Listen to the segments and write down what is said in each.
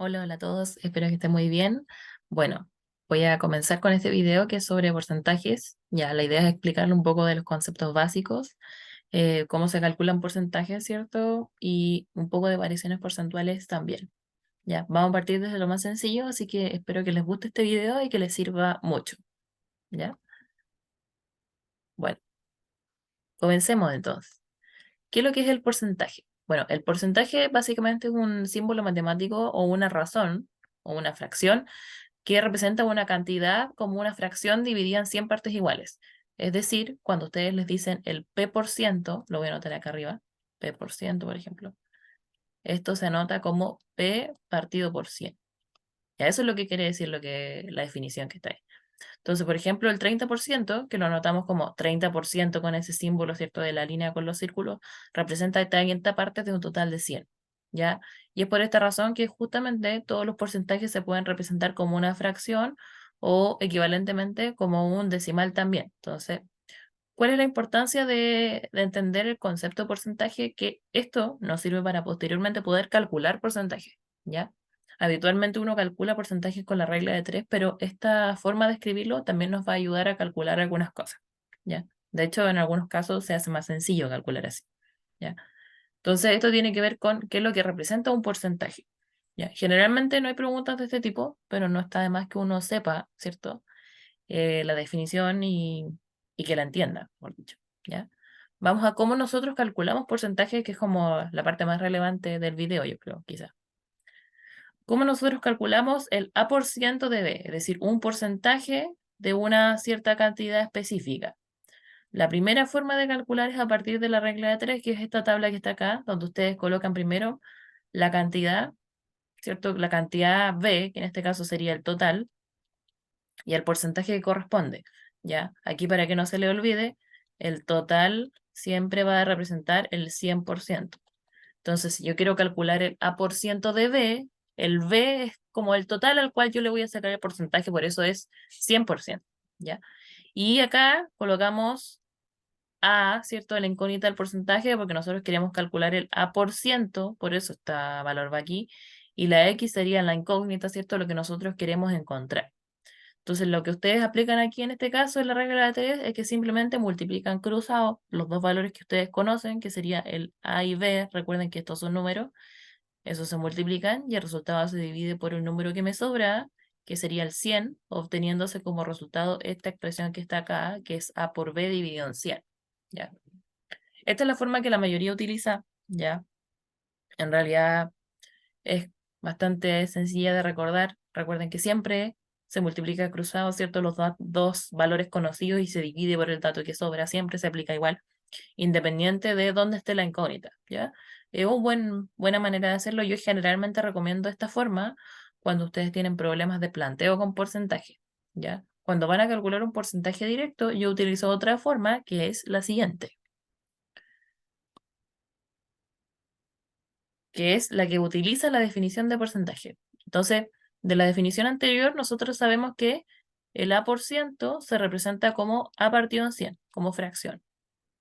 Hola, hola a todos, espero que estén muy bien. Bueno, voy a comenzar con este video que es sobre porcentajes. Ya, la idea es explicarle un poco de los conceptos básicos, cómo se calculan porcentajes, ¿cierto? Y un poco de variaciones porcentuales también. Ya, vamos a partir desde lo más sencillo, así que espero que les guste este video y que les sirva mucho. ¿Ya? Bueno, comencemos entonces. ¿Qué es lo que es el porcentaje? Bueno, el porcentaje básicamente es un símbolo matemático o una razón o una fracción que representa una cantidad como una fracción dividida en 100 partes iguales. Es decir, cuando ustedes les dicen el P%, lo voy a anotar acá arriba, P%, por ejemplo, esto se anota como P partido por 100. Ya eso es lo que quiere decir la definición que está ahí. Entonces, por ejemplo, el 30%, que lo anotamos como 30% con ese símbolo, ¿cierto?, de la línea con los círculos, representa 30 partes de un total de 100, ¿ya? Y es por esta razón que justamente todos los porcentajes se pueden representar como una fracción o equivalentemente como un decimal también. Entonces, ¿cuál es la importancia de entender el concepto de porcentaje? Que esto nos sirve para posteriormente poder calcular porcentaje, ¿ya? Habitualmente uno calcula porcentajes con la regla de tres, pero esta forma de escribirlo también nos va a ayudar a calcular algunas cosas, ¿ya? De hecho, en algunos casos se hace más sencillo calcular así, ¿ya? Entonces, esto tiene que ver con qué es lo que representa un porcentaje, ¿ya? Generalmente no hay preguntas de este tipo, pero no está de más que uno sepa, ¿cierto? La definición y que la entienda, por dicho, ¿ya? Vamos a cómo nosotros calculamos porcentaje, que es como la parte más relevante del video, yo creo, quizá. ¿Cómo nosotros calculamos el A por ciento de B? Es decir, un porcentaje de una cierta cantidad específica. La primera forma de calcular es a partir de la regla de tres, que es esta tabla que está acá, donde ustedes colocan primero la cantidad, ¿cierto? La cantidad B, que en este caso sería el total, y el porcentaje que corresponde, ¿ya? Aquí para que no se le olvide, el total siempre va a representar el 100%. Entonces, si yo quiero calcular el A por ciento de B, el B es como el total al cual yo le voy a sacar el porcentaje, por eso es 100%, ¿ya? Y acá colocamos A, ¿cierto? La incógnita del porcentaje, porque nosotros queremos calcular el A por ciento, por eso este valor va aquí, y la X sería la incógnita, ¿cierto? Lo que nosotros queremos encontrar. Entonces, lo que ustedes aplican aquí en este caso en la regla de tres es que simplemente multiplican cruzados los dos valores que ustedes conocen, que sería el A y B. Recuerden que estos son números, esos se multiplican y el resultado se divide por el número que me sobra, que sería el 100, obteniéndose como resultado esta expresión que está acá, que es A por B dividido en 100. ¿Ya? Esta es la forma que la mayoría utiliza, ¿ya? En realidad es bastante sencilla de recordar. Recuerden que siempre se multiplica cruzado, ¿cierto? Los dos valores conocidos y se divide por el dato que sobra. Siempre se aplica igual, independiente de dónde esté la incógnita, ¿ya? Es una buena manera de hacerlo. Yo generalmente recomiendo esta forma cuando ustedes tienen problemas de planteo con porcentaje, ¿ya? Cuando van a calcular un porcentaje directo, yo utilizo otra forma que es la siguiente, que es la que utiliza la definición de porcentaje. Entonces, de la definición anterior, nosotros sabemos que el A por ciento se representa como A partido en 100, como fracción,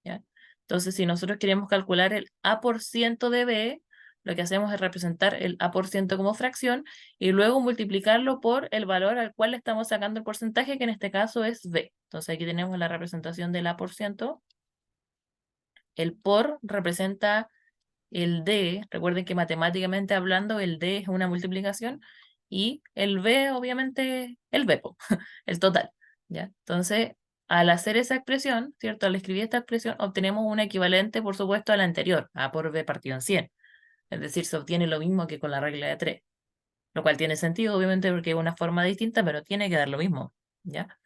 ¿ya? Entonces, si nosotros queremos calcular el A por ciento de B, lo que hacemos es representar el A por ciento como fracción y luego multiplicarlo por el valor al cual le estamos sacando el porcentaje, que en este caso es B. Entonces, aquí tenemos la representación del A por ciento. El por representa el D, recuerden que matemáticamente hablando el D es una multiplicación y el B obviamente el B, po, el total, ¿ya? Entonces, al hacer esa expresión, ¿cierto? Al escribir esta expresión obtenemos un equivalente, por supuesto, a la anterior, A por B partido en 100. Es decir, se obtiene lo mismo que con la regla de 3, lo cual tiene sentido, obviamente, porque es una forma distinta, pero tiene que dar lo mismo, ¿ya?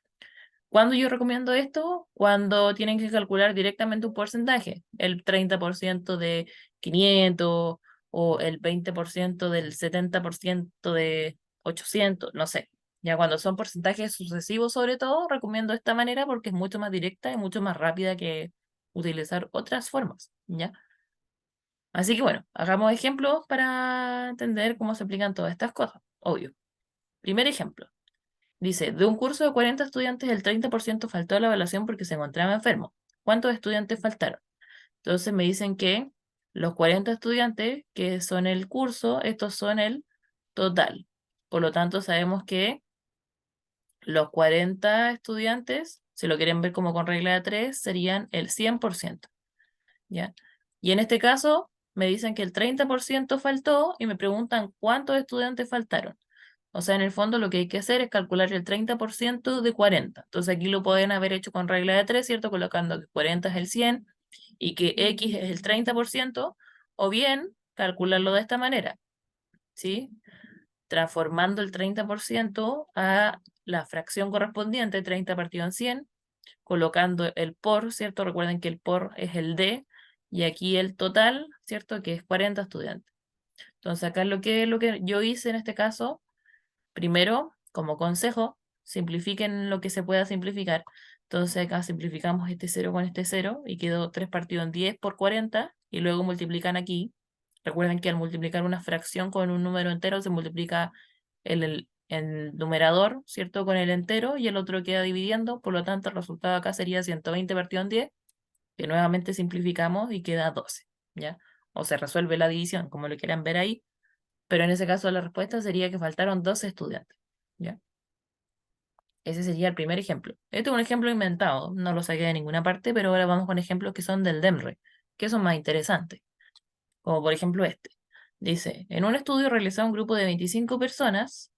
¿Cuándo yo recomiendo esto? Cuando tienen que calcular directamente un porcentaje, el 30% de 500 o el 20% del 70% de 800, no sé. Ya cuando son porcentajes sucesivos, sobre todo, recomiendo esta manera porque es mucho más directa y mucho más rápida que utilizar otras formas, ¿ya? Así que bueno, hagamos ejemplos para entender cómo se aplican todas estas cosas, obvio. Primer ejemplo. Dice, de un curso de 40 estudiantes, el 30% faltó a la evaluación porque se encontraba enfermo. ¿Cuántos estudiantes faltaron? Entonces me dicen que los 40 estudiantes que son el curso, estos son el total. Por lo tanto, sabemos que los 40 estudiantes, si lo quieren ver como con regla de 3, serían el 100%, ¿ya? Y en este caso, me dicen que el 30% faltó y me preguntan cuántos estudiantes faltaron. O sea, en el fondo lo que hay que hacer es calcular el 30% de 40. Entonces aquí lo pueden haber hecho con regla de 3, ¿cierto? Colocando que 40 es el 100 y que X es el 30%, o bien calcularlo de esta manera, ¿sí? Transformando el 30% a la fracción correspondiente, 30 partido en 100, colocando el por, ¿cierto? Recuerden que el por es el D, y aquí el total, ¿cierto? Que es 40 estudiantes. Entonces acá lo que yo hice en este caso, primero, como consejo, simplifiquen lo que se pueda simplificar. Entonces acá simplificamos este 0 con este 0 y quedó 3 partido en 10 por 40 y luego multiplican aquí. Recuerden que al multiplicar una fracción con un número entero se multiplica el numerador, ¿cierto? Con el entero y el otro queda dividiendo. Por lo tanto, el resultado acá sería 120 partido en 10, que nuevamente simplificamos y queda 12, ¿ya? O se resuelve la división, como lo quieran ver ahí, pero en ese caso la respuesta sería que faltaron 12 estudiantes, ¿ya? Ese sería el primer ejemplo. Este es un ejemplo inventado, no lo saqué de ninguna parte, pero ahora vamos con ejemplos que son del DEMRE, que son más interesantes, como por ejemplo este. Dice, en un estudio realizado a un grupo de 25 personas,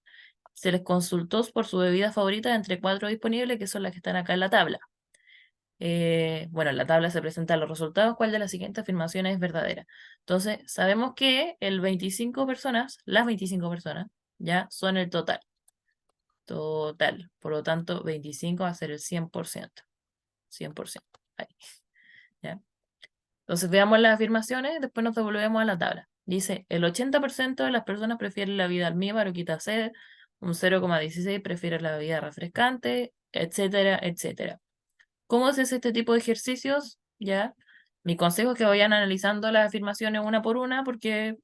se les consultó por su bebida favorita entre 4 disponibles, que son las que están acá en la tabla. Bueno, en la tabla se presentan los resultados, ¿cuál de las siguientes afirmaciones es verdadera? Entonces, sabemos que las 25 personas, ya son el total. Total. Por lo tanto, 25 va a ser el 100%. 100%. Ahí, ¿ya? Entonces, veamos las afirmaciones, después nos devolvemos a la tabla. Dice, el 80% de las personas prefieren la bebida almíbar o quita sed, un 0,16 prefiere la bebida refrescante, etcétera, etcétera. ¿Cómo se hace este tipo de ejercicios? Ya. Mi consejo es que vayan analizando las afirmaciones una por una, porque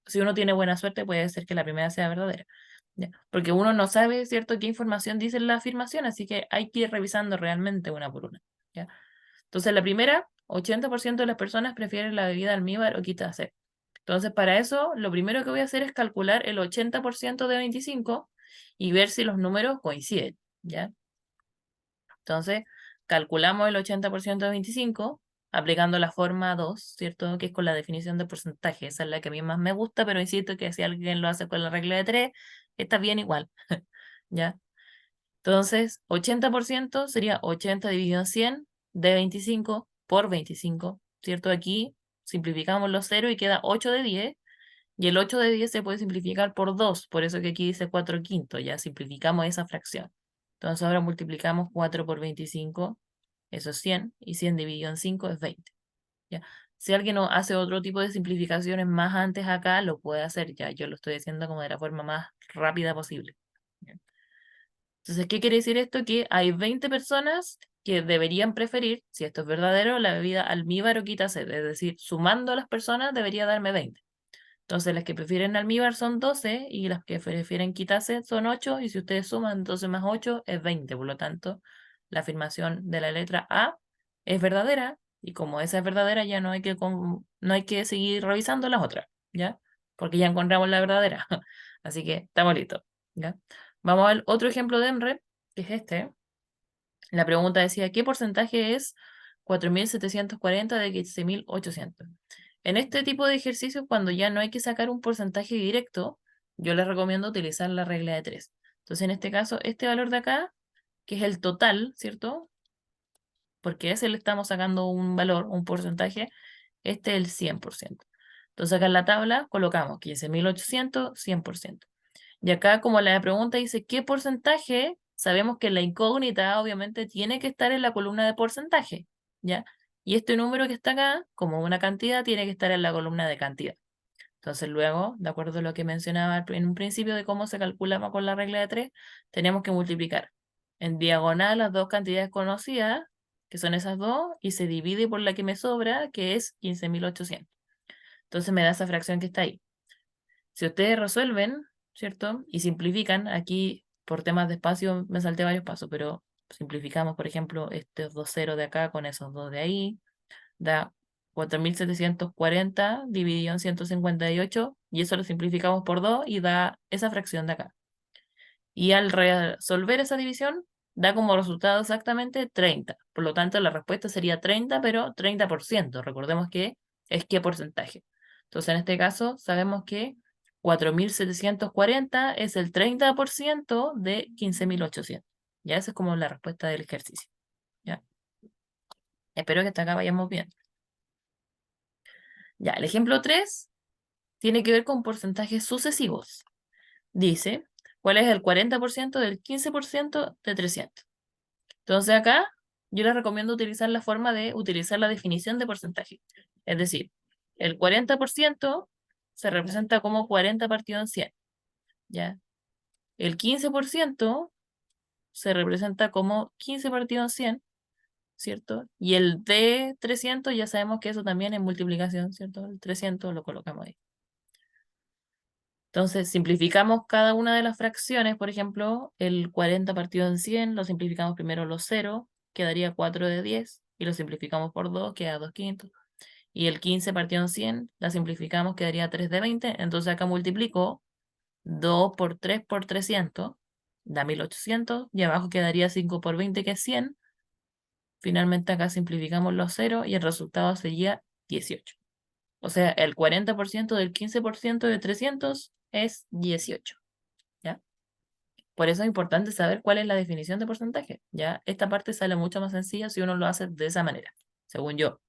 si uno tiene buena suerte, puede ser que la primera sea verdadera. ¿Ya? Porque uno no sabe, ¿cierto?, qué información dice la afirmación, así que hay que ir revisando realmente una por una. ¿Ya? Entonces, la primera, 80% de las personas prefieren la bebida almíbar o quita sed. Entonces, para eso, lo primero que voy a hacer es calcular el 80% de 25 y ver si los números coinciden. ¿Ya? Entonces, calculamos el 80% de 25 aplicando la forma 2, ¿cierto? Que es con la definición de porcentaje. Esa es la que a mí más me gusta, pero insisto que si alguien lo hace con la regla de 3, está bien igual. ¿Ya? Entonces, 80% sería 80 dividido en 100 de 25 por 25, ¿cierto? Aquí simplificamos los 0 y queda 8 de 10, y el 8 de 10 se puede simplificar por 2, por eso que aquí dice 4 quintos, ya simplificamos esa fracción. Entonces ahora multiplicamos 4 por 25, eso es 100, y 100 dividido en 5 es 20. ¿Ya? Si alguien hace otro tipo de simplificaciones más antes acá, lo puede hacer ya. Yo lo estoy haciendo como de la forma más rápida posible. ¿Ya? Entonces, ¿qué quiere decir esto? Que hay 20 personas que deberían preferir, si esto es verdadero, la bebida almíbar o quita sed. Es decir, sumando a las personas debería darme 20. Entonces, las que prefieren almíbar son 12 y las que prefieren quitarse son 8. Y si ustedes suman 12 más 8 es 20. Por lo tanto, la afirmación de la letra A es verdadera. Y como esa es verdadera, ya no hay que seguir revisando las otras, ¿ya? Porque ya encontramos la verdadera. Así que estamos listos, ¿ya? Vamos al otro ejemplo de EMRE, que es este. La pregunta decía, ¿qué porcentaje es 4.740 de 15.800? En este tipo de ejercicios, cuando ya no hay que sacar un porcentaje directo, yo les recomiendo utilizar la regla de 3. Entonces, en este caso, este valor de acá, que es el total, ¿cierto? Porque a ese le estamos sacando un valor, un porcentaje, este es el 100%. Entonces, acá en la tabla colocamos 15.800, 100%. Y acá, como la pregunta dice, ¿qué porcentaje? Sabemos que la incógnita obviamente tiene que estar en la columna de porcentaje, ¿ya? Y este número que está acá, como una cantidad, tiene que estar en la columna de cantidad. Entonces luego, de acuerdo a lo que mencionaba en un principio de cómo se calculaba con la regla de 3, tenemos que multiplicar en diagonal las dos cantidades conocidas, que son esas dos, y se divide por la que me sobra, que es 15.800. Entonces me da esa fracción que está ahí. Si ustedes resuelven, ¿cierto? Y simplifican, aquí por temas de espacio me salté varios pasos, pero simplificamos, por ejemplo, estos dos ceros de acá con esos dos de ahí, da 4.740 dividido en 158, y eso lo simplificamos por 2 y da esa fracción de acá. Y al resolver esa división, da como resultado exactamente 30. Por lo tanto, la respuesta sería 30, pero 30%. Recordemos que es qué porcentaje. Entonces, en este caso, sabemos que 4.740 es el 30% de 15.800. Ya esa es como la respuesta del ejercicio. ¿Ya? Espero que hasta acá vayamos bien. Ya, el ejemplo 3 tiene que ver con porcentajes sucesivos. Dice, ¿cuál es el 40% del 15% de 300? Entonces acá yo les recomiendo utilizar la forma de utilizar la definición de porcentaje. Es decir, el 40% se representa como 40 partido en 100, ¿ya? El 15% se representa como 15 partido en 100, ¿cierto? Y el de 300 ya sabemos que eso también es multiplicación, ¿cierto? El 300 lo colocamos ahí. Entonces, simplificamos cada una de las fracciones, por ejemplo, el 40 partido en 100, lo simplificamos primero los 0, quedaría 4 de 10, y lo simplificamos por 2, queda 2 quintos. Y el 15 partido en 100, la simplificamos, quedaría 3 de 20, entonces acá multiplico 2 por 3 por 300, da 1.800, y abajo quedaría 5 por 20, que es 100. Finalmente acá simplificamos los 0 y el resultado sería 18. O sea, el 40% del 15% de 300 es 18. ¿Ya? Por eso es importante saber cuál es la definición de porcentaje. ¿Ya? Esta parte sale mucho más sencilla si uno lo hace de esa manera, según yo.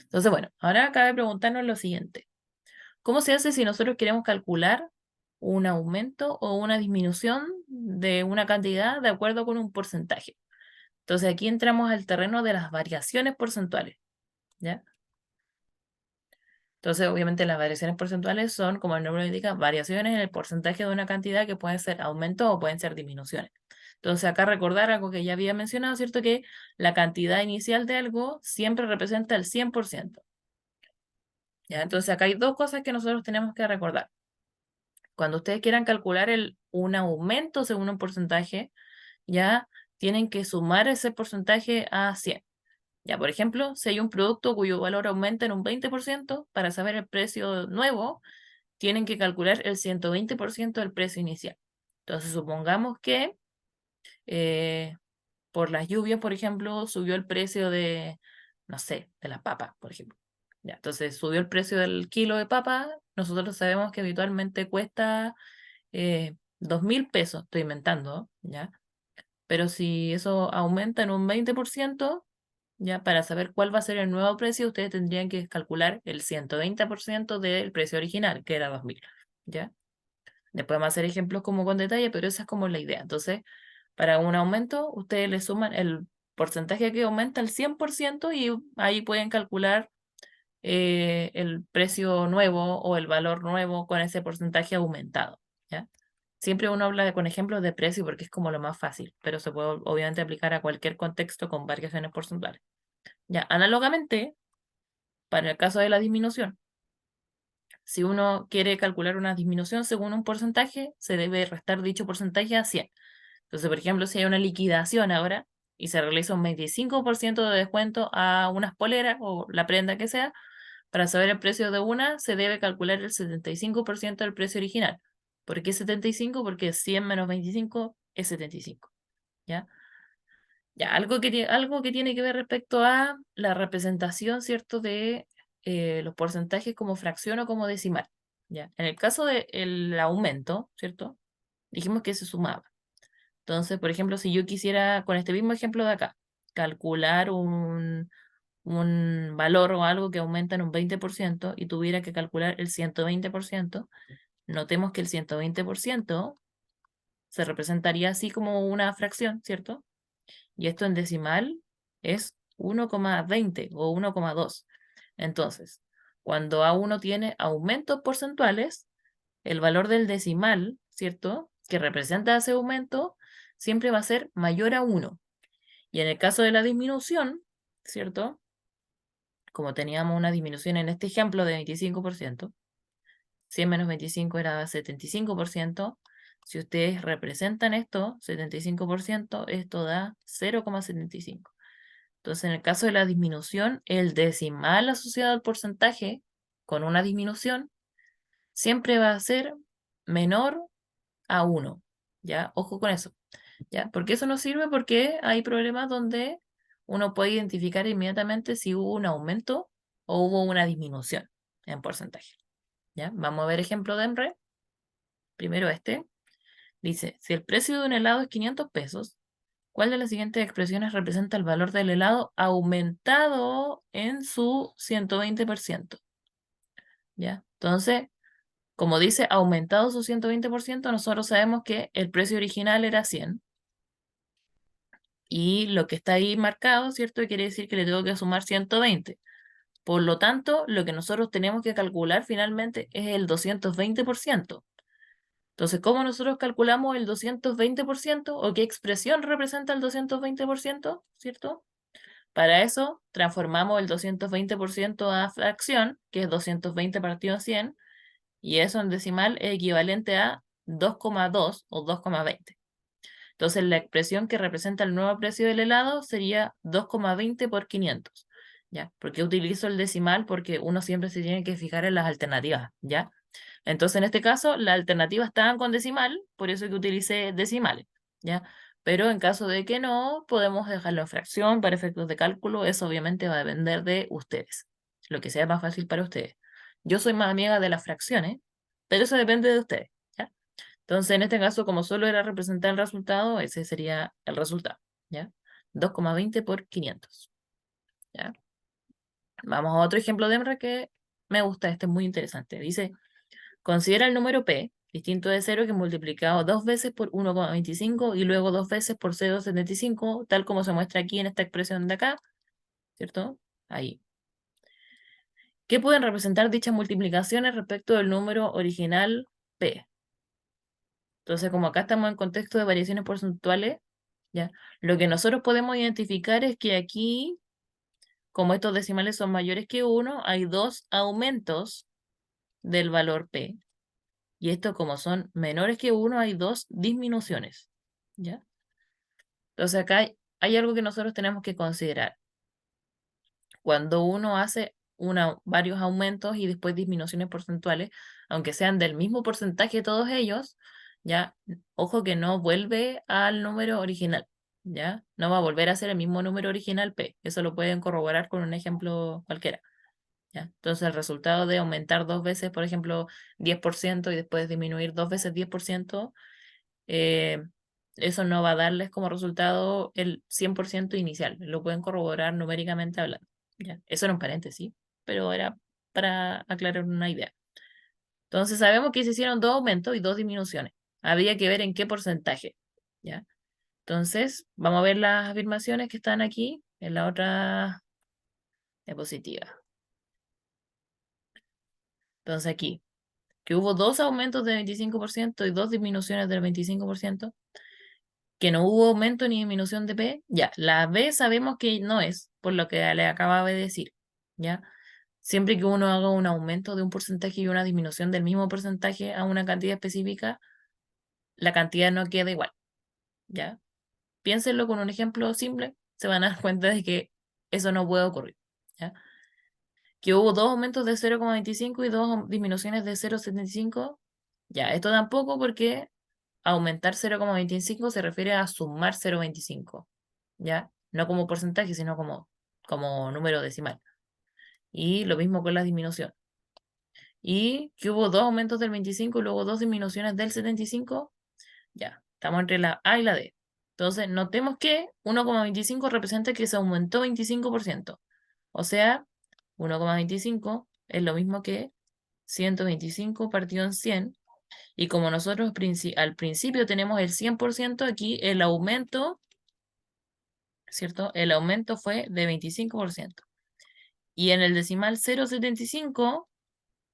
Entonces, bueno, ahora cabe preguntarnos lo siguiente. ¿Cómo se hace si nosotros queremos calcular un aumento o una disminución de una cantidad de acuerdo con un porcentaje? Entonces, aquí entramos al terreno de las variaciones porcentuales. ¿Ya? Entonces, obviamente las variaciones porcentuales son, como el nombre lo indica, variaciones en el porcentaje de una cantidad que pueden ser aumentos o pueden ser disminuciones. Entonces, acá recordar algo que ya había mencionado, ¿cierto? Que la cantidad inicial de algo siempre representa el 100%. ¿Ya? Entonces, acá hay dos cosas que nosotros tenemos que recordar. Cuando ustedes quieran calcular un aumento según un porcentaje, ya tienen que sumar ese porcentaje a 100. Ya, por ejemplo, si hay un producto cuyo valor aumenta en un 20%, para saber el precio nuevo, tienen que calcular el 120% del precio inicial. Entonces, supongamos que eh, por las lluvias, por ejemplo, subió el precio de, no sé, de las papas, por ejemplo. Ya, entonces, subió el precio del kilo de papa. Nosotros sabemos que habitualmente cuesta 2.000 pesos, estoy inventando, ¿ya? Pero si eso aumenta en un 20%, ya para saber cuál va a ser el nuevo precio, ustedes tendrían que calcular el 120% del precio original, que era 2.000, ¿ya? Después vamos a hacer ejemplos como con detalle, pero esa es como la idea. Entonces, para un aumento, ustedes le suman el porcentaje que aumenta al 100% y ahí pueden calcular el precio nuevo o el valor nuevo con ese porcentaje aumentado, ¿ya? Siempre uno habla con ejemplos de precio porque es como lo más fácil, pero se puede obviamente aplicar a cualquier contexto con variaciones porcentuales. Ya, análogamente, para el caso de la disminución, si uno quiere calcular una disminución según un porcentaje, se debe restar dicho porcentaje a 100. Entonces, por ejemplo, si hay una liquidación ahora y se realiza un 25% de descuento a unas poleras o la prenda que sea, para saber el precio de una se debe calcular el 75% del precio original. ¿Por qué 75? Porque 100 menos 25 es 75. ¿Ya? Ya, algo que tiene que ver respecto a la representación, ¿cierto?, de los porcentajes como fracción o como decimal. ¿Ya? En el caso del aumento, ¿cierto? Dijimos que se sumaba. Entonces, por ejemplo, si yo quisiera, con este mismo ejemplo de acá, calcular un valor o algo que aumenta en un 20% y tuviera que calcular el 120%, notemos que el 120% se representaría así como una fracción, ¿cierto? Y esto en decimal es 1,20 o 1,2. Entonces, cuando A1 tiene aumentos porcentuales, el valor del decimal, ¿cierto?, que representa ese aumento, siempre va a ser mayor a 1. Y en el caso de la disminución, ¿cierto? Como teníamos una disminución en este ejemplo de 25%, 100 menos 25 era 75%. Si ustedes representan esto, 75%, esto da 0,75. Entonces, en el caso de la disminución, el decimal asociado al porcentaje con una disminución siempre va a ser menor a 1, ¿ya? Ojo con eso, ¿ya? Porque eso nos sirve porque hay problemas donde uno puede identificar inmediatamente si hubo un aumento o hubo una disminución en porcentaje, ¿ya? Vamos a ver ejemplo de EMRE. Primero este. Dice, si el precio de un helado es 500 pesos, ¿cuál de las siguientes expresiones representa el valor del helado aumentado en su 120%? ¿Ya? Entonces, como dice aumentado su 120%, nosotros sabemos que el precio original era 100 y lo que está ahí marcado, ¿cierto? Quiere decir que le tengo que sumar 120. Por lo tanto, lo que nosotros tenemos que calcular finalmente es el 220%. Entonces, ¿cómo nosotros calculamos el 220% o qué expresión representa el 220%? ¿Cierto? Para eso, transformamos el 220% a fracción, que es 220 partido 100, y eso en decimal es equivalente a 2,2 o 2,20. Entonces, la expresión que representa el nuevo precio del helado sería 2,20 por 500. ¿Ya? ¿Por qué utilizo el decimal? Porque uno siempre se tiene que fijar en las alternativas, ¿ya? Entonces, en este caso, las alternativas estaban con decimal, por eso que utilicé decimales, ¿ya? Pero en caso de que no, podemos dejarlo en fracción para efectos de cálculo. Eso obviamente va a depender de ustedes, lo que sea más fácil para ustedes. Yo soy más amiga de las fracciones, pero eso depende de ustedes, ¿ya? Entonces, en este caso, como solo era representar el resultado, ese sería el resultado, ¿ya? 2,20 por 500, ¿ya? Vamos a otro ejemplo de EMRA que me gusta, este es muy interesante. Dice, considera el número p distinto de 0 que multiplicado dos veces por 1,25 y luego dos veces por 0,75, tal como se muestra aquí en esta expresión de acá, ¿cierto? Ahí. ¿Qué pueden representar dichas multiplicaciones respecto del número original p? Entonces, como acá estamos en contexto de variaciones porcentuales, ¿ya? Lo que nosotros podemos identificar es que aquí, como estos decimales son mayores que 1, hay dos aumentos del valor p. Y esto, como son menores que 1, hay dos disminuciones, ¿ya? Entonces acá hay algo que nosotros tenemos que considerar. Cuando uno hace varios aumentos y después disminuciones porcentuales, aunque sean del mismo porcentaje todos ellos, ya, ojo que no vuelve al número original, ¿ya? No va a volver a ser el mismo número original P. Eso lo pueden corroborar con un ejemplo cualquiera, ¿ya? Entonces el resultado de aumentar dos veces, por ejemplo, 10% y después disminuir dos veces 10%, eh, eso no va a darles como resultado el 100% inicial. Lo pueden corroborar numéricamente hablando, ¿ya? Eso era un paréntesis, pero era para aclarar una idea. Entonces sabemos que se hicieron dos aumentos y dos disminuciones. Habría que ver en qué porcentaje, ¿ya? Entonces, vamos a ver las afirmaciones que están aquí en la otra diapositiva. Entonces aquí, que hubo dos aumentos de 25% y dos disminuciones del 25%, que no hubo aumento ni disminución de P, ya, la B sabemos que no es, por lo que le acababa de decir, ¿ya? Siempre que uno haga un aumento de un porcentaje y una disminución del mismo porcentaje a una cantidad específica, la cantidad no queda igual, ¿ya? Piénsenlo con un ejemplo simple, se van a dar cuenta de que eso no puede ocurrir, ¿ya? Que hubo dos aumentos de 0,25 y dos disminuciones de 0,75, ya, esto tampoco porque aumentar 0,25 se refiere a sumar 0,25, ¿ya? No como porcentaje, sino como número decimal. Y lo mismo con la disminución. Y que hubo dos aumentos del 25 y luego dos disminuciones del 75, ya, estamos entre la A y la D. Entonces, notemos que 1,25 representa que se aumentó 25%. O sea, 1,25 es lo mismo que 125 partido en 100. Y como nosotros al principio tenemos el 100%, aquí el aumento, ¿cierto? El aumento fue de 25%. Y en el decimal 0,75,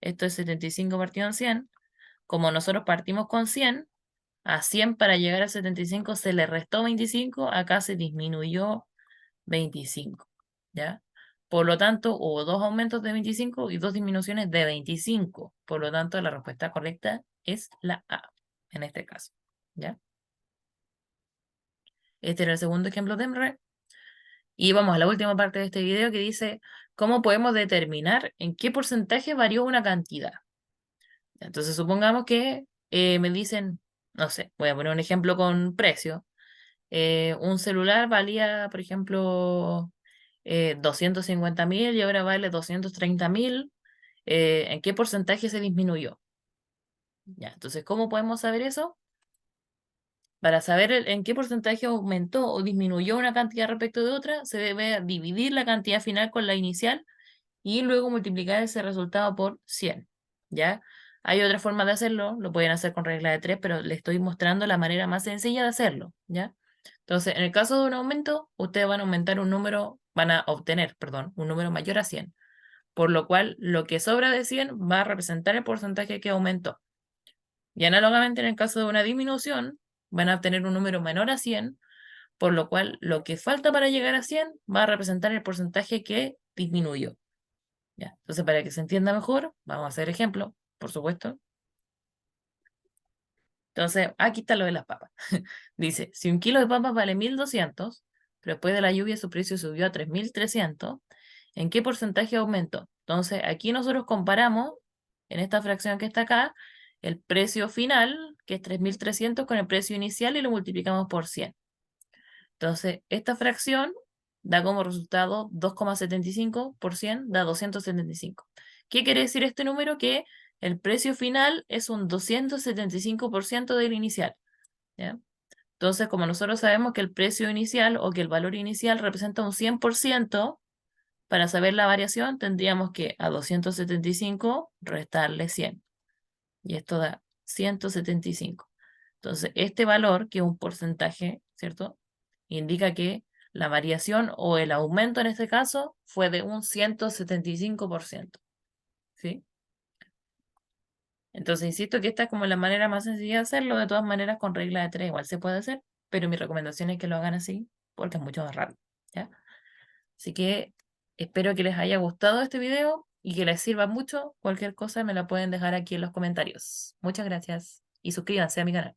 esto es 75 partido en 100, como nosotros partimos con 100, a 100 para llegar a 75 se le restó 25, acá se disminuyó 25, ¿ya? Por lo tanto, hubo dos aumentos de 25 y dos disminuciones de 25. Por lo tanto, la respuesta correcta es la A, en este caso, ¿ya? Este era el segundo ejemplo de EMRE. Y vamos a la última parte de este video que dice, ¿cómo podemos determinar en qué porcentaje varió una cantidad? Entonces, supongamos que me dicen, no sé, voy a poner un ejemplo con precio. Un celular valía, por ejemplo, 250.000 y ahora vale 230.000. ¿En qué porcentaje se disminuyó? Ya, entonces, ¿cómo podemos saber eso? Para saber en qué porcentaje aumentó o disminuyó una cantidad respecto de otra, se debe dividir la cantidad final con la inicial y luego multiplicar ese resultado por 100. ¿Ya? Hay otra forma de hacerlo, lo pueden hacer con regla de 3, pero les estoy mostrando la manera más sencilla de hacerlo. ¿Ya? Entonces, en el caso de un aumento, ustedes van a aumentar un número, van a obtener, perdón, un número mayor a 100, por lo cual lo que sobra de 100 va a representar el porcentaje que aumentó. Y análogamente, en el caso de una disminución, van a obtener un número menor a 100, por lo cual lo que falta para llegar a 100 va a representar el porcentaje que disminuyó. ¿Ya? Entonces, para que se entienda mejor, vamos a hacer ejemplo, por supuesto. Entonces, aquí está lo de las papas. Dice, si un kilo de papas vale 1.200, pero después de la lluvia su precio subió a 3.300, ¿en qué porcentaje aumentó? Entonces, aquí nosotros comparamos, en esta fracción que está acá, el precio final, que es 3.300, con el precio inicial y lo multiplicamos por 100. Entonces, esta fracción da como resultado 2,75 por 100, da 275. ¿Qué quiere decir este número? Que el precio final es un 275% del inicial. ¿Ya? Entonces, como nosotros sabemos que el precio inicial o que el valor inicial representa un 100%, para saber la variación tendríamos que a 275 restarle 100. Y esto da 175. Entonces, este valor, que es un porcentaje, ¿cierto? Indica que la variación o el aumento en este caso fue de un 175%. ¿Sí? Entonces, insisto que esta es como la manera más sencilla de hacerlo. De todas maneras, con regla de 3 igual se puede hacer, pero mi recomendación es que lo hagan así porque es mucho más rápido. ¿Ya? Así que espero que les haya gustado este video y que les sirva mucho. Cualquier cosa me la pueden dejar aquí en los comentarios. Muchas gracias y suscríbanse a mi canal.